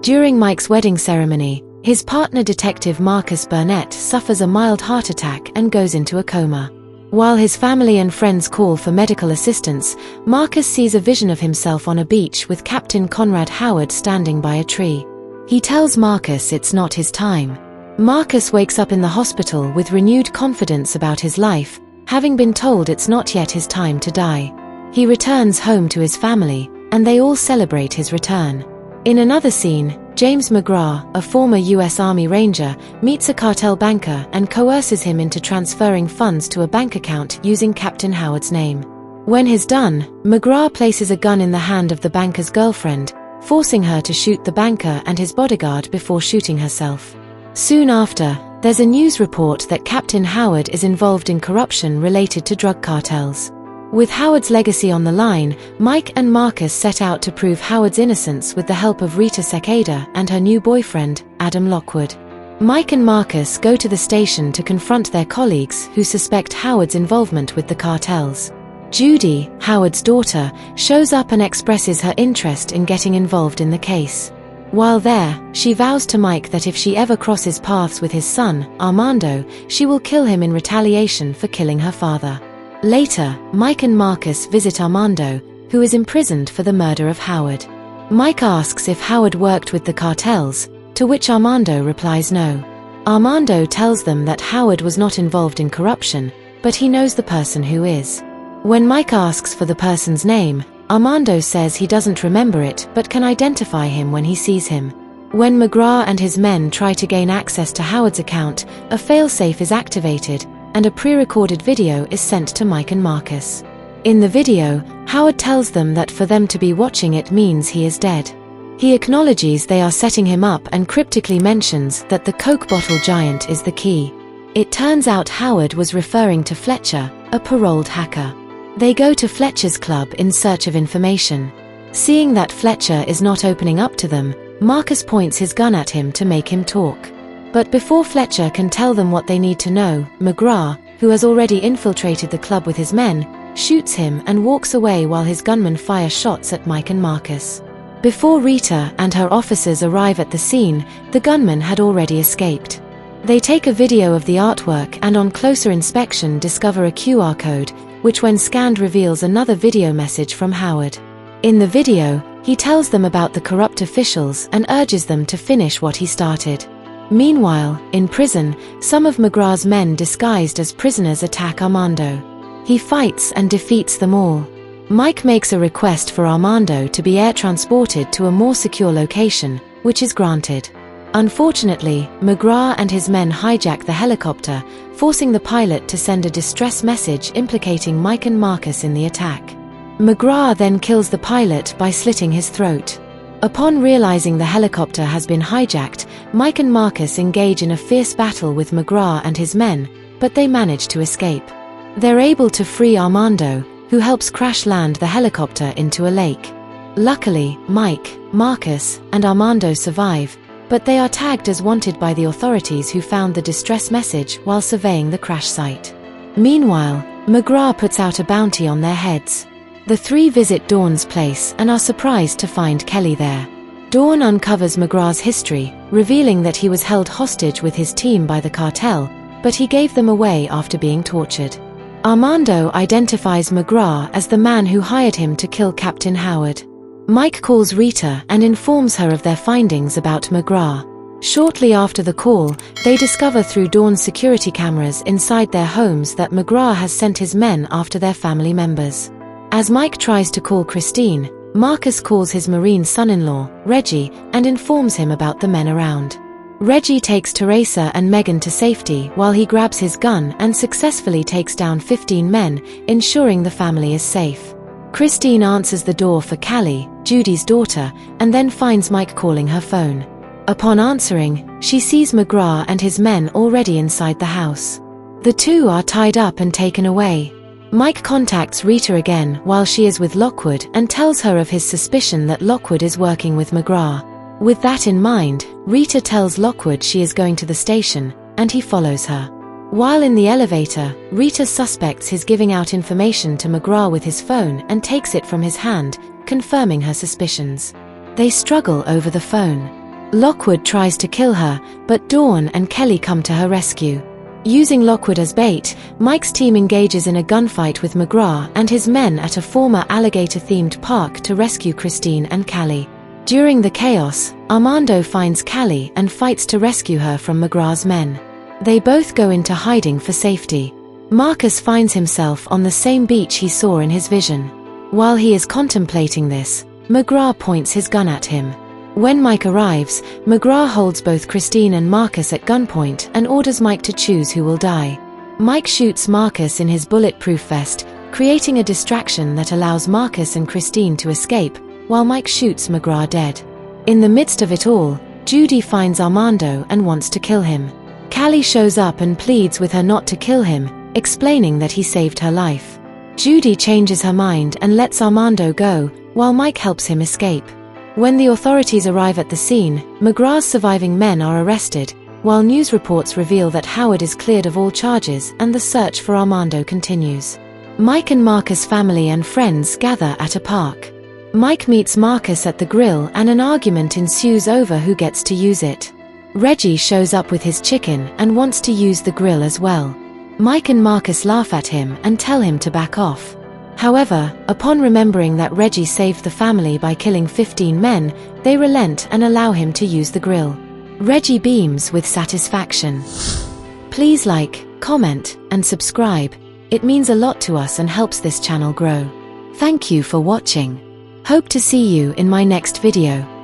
During Mike's wedding ceremony, his partner Detective Marcus Burnett suffers a mild heart attack and goes into a coma. While his family and friends call for medical assistance, Marcus sees a vision of himself on a beach with Captain Conrad Howard standing by a tree. He tells Marcus it's not his time. Marcus wakes up in the hospital with renewed confidence about his life, having been told it's not yet his time to die. He returns home to his family, and they all celebrate his return. In another scene, James McGraw, a former U.S. Army Ranger, meets a cartel banker and coerces him into transferring funds to a bank account using Captain Howard's name. When he's done, McGraw places a gun in the hand of the banker's girlfriend, forcing her to shoot the banker and his bodyguard before shooting herself. Soon after, there's a news report that Captain Howard is involved in corruption related to drug cartels. With Howard's legacy on the line, Mike and Marcus set out to prove Howard's innocence with the help of Rita Sekeda and her new boyfriend, Adam Lockwood. Mike and Marcus go to the station to confront their colleagues who suspect Howard's involvement with the cartels. Judy, Howard's daughter, shows up and expresses her interest in getting involved in the case. While there, she vows to Mike that if she ever crosses paths with his son, Armando, she will kill him in retaliation for killing her father. Later, Mike and Marcus visit Armando, who is imprisoned for the murder of Howard. Mike asks if Howard worked with the cartels, to which Armando replies no. Armando tells them that Howard was not involved in corruption, but he knows the person who is. When Mike asks for the person's name, Armando says he doesn't remember it but can identify him when he sees him. When McGraw and his men try to gain access to Howard's account, a failsafe is activated, and a pre-recorded video is sent to Mike and Marcus. In the video, Howard tells them that for them to be watching it means he is dead. He acknowledges they are setting him up and cryptically mentions that the Coke bottle giant is the key. It turns out Howard was referring to Fletcher, a paroled hacker. They go to Fletcher's club in search of information. Seeing that Fletcher is not opening up to them, Marcus points his gun at him to make him talk. But before Fletcher can tell them what they need to know, McGraw, who has already infiltrated the club with his men, shoots him and walks away while his gunmen fire shots at Mike and Marcus. Before Rita and her officers arrive at the scene, the gunmen had already escaped. They take a video of the artwork and on closer inspection discover a QR code, which when scanned reveals another video message from Howard. In the video, he tells them about the corrupt officials and urges them to finish what he started. Meanwhile, in prison, some of McGraw's men disguised as prisoners attack Armando. He fights and defeats them all. Mike makes a request for Armando to be air transported to a more secure location, which is granted. Unfortunately, McGraw and his men hijack the helicopter, forcing the pilot to send a distress message implicating Mike and Marcus in the attack. McGraw then kills the pilot by slitting his throat. Upon realizing the helicopter has been hijacked, Mike and Marcus engage in a fierce battle with McGraw and his men, but they manage to escape. They're able to free Armando, who helps crash land the helicopter into a lake. Luckily, Mike, Marcus, and Armando survive, but they are tagged as wanted by the authorities who found the distress message while surveying the crash site. Meanwhile, McGraw puts out a bounty on their heads. The three visit Dawn's place and are surprised to find Kelly there. Dawn uncovers McGraw's history, revealing that he was held hostage with his team by the cartel, but he gave them away after being tortured. Armando identifies McGraw as the man who hired him to kill Captain Howard. Mike calls Rita and informs her of their findings about McGraw. Shortly after the call, they discover through Dawn's security cameras inside their homes that McGraw has sent his men after their family members. As Mike tries to call Christine, Marcus calls his Marine son-in-law, Reggie, and informs him about the men around. Reggie takes Teresa and Megan to safety while he grabs his gun and successfully takes down 15 men, ensuring the family is safe. Christine answers the door for Callie, Judy's daughter, and then finds Mike calling her phone. Upon answering, she sees McGraw and his men already inside the house. The two are tied up and taken away. Mike contacts Rita again while she is with Lockwood and tells her of his suspicion that Lockwood is working with McGraw. With that in mind, Rita tells Lockwood she is going to the station, and he follows her. While in the elevator, Rita suspects his giving out information to McGraw with his phone and takes it from his hand, confirming her suspicions. They struggle over the phone. Lockwood tries to kill her, but Dawn and Kelly come to her rescue. Using Lockwood as bait, Mike's team engages in a gunfight with McGrath and his men at a former alligator-themed park to rescue Christine and Callie. During the chaos, Armando finds Callie and fights to rescue her from McGrath's men. They both go into hiding for safety. Marcus finds himself on the same beach he saw in his vision. While he is contemplating this, McGrath points his gun at him. When Mike arrives, McGrath holds both Christine and Marcus at gunpoint and orders Mike to choose who will die. Mike shoots Marcus in his bulletproof vest, creating a distraction that allows Marcus and Christine to escape, while Mike shoots McGrath dead. In the midst of it all, Judy finds Armando and wants to kill him. Callie shows up and pleads with her not to kill him, explaining that he saved her life. Judy changes her mind and lets Armando go, while Mike helps him escape. When the authorities arrive at the scene, McGrath's surviving men are arrested, while news reports reveal that Howard is cleared of all charges and the search for Armando continues. Mike and Marcus' family and friends gather at a park. Mike meets Marcus at the grill and an argument ensues over who gets to use it. Reggie shows up with his chicken and wants to use the grill as well. Mike and Marcus laugh at him and tell him to back off. However, upon remembering that Reggie saved the family by killing 15 men, they relent and allow him to use the grill. Reggie beams with satisfaction. Please like, comment, and subscribe. It means a lot to us and helps this channel grow. Thank you for watching. Hope to see you in my next video.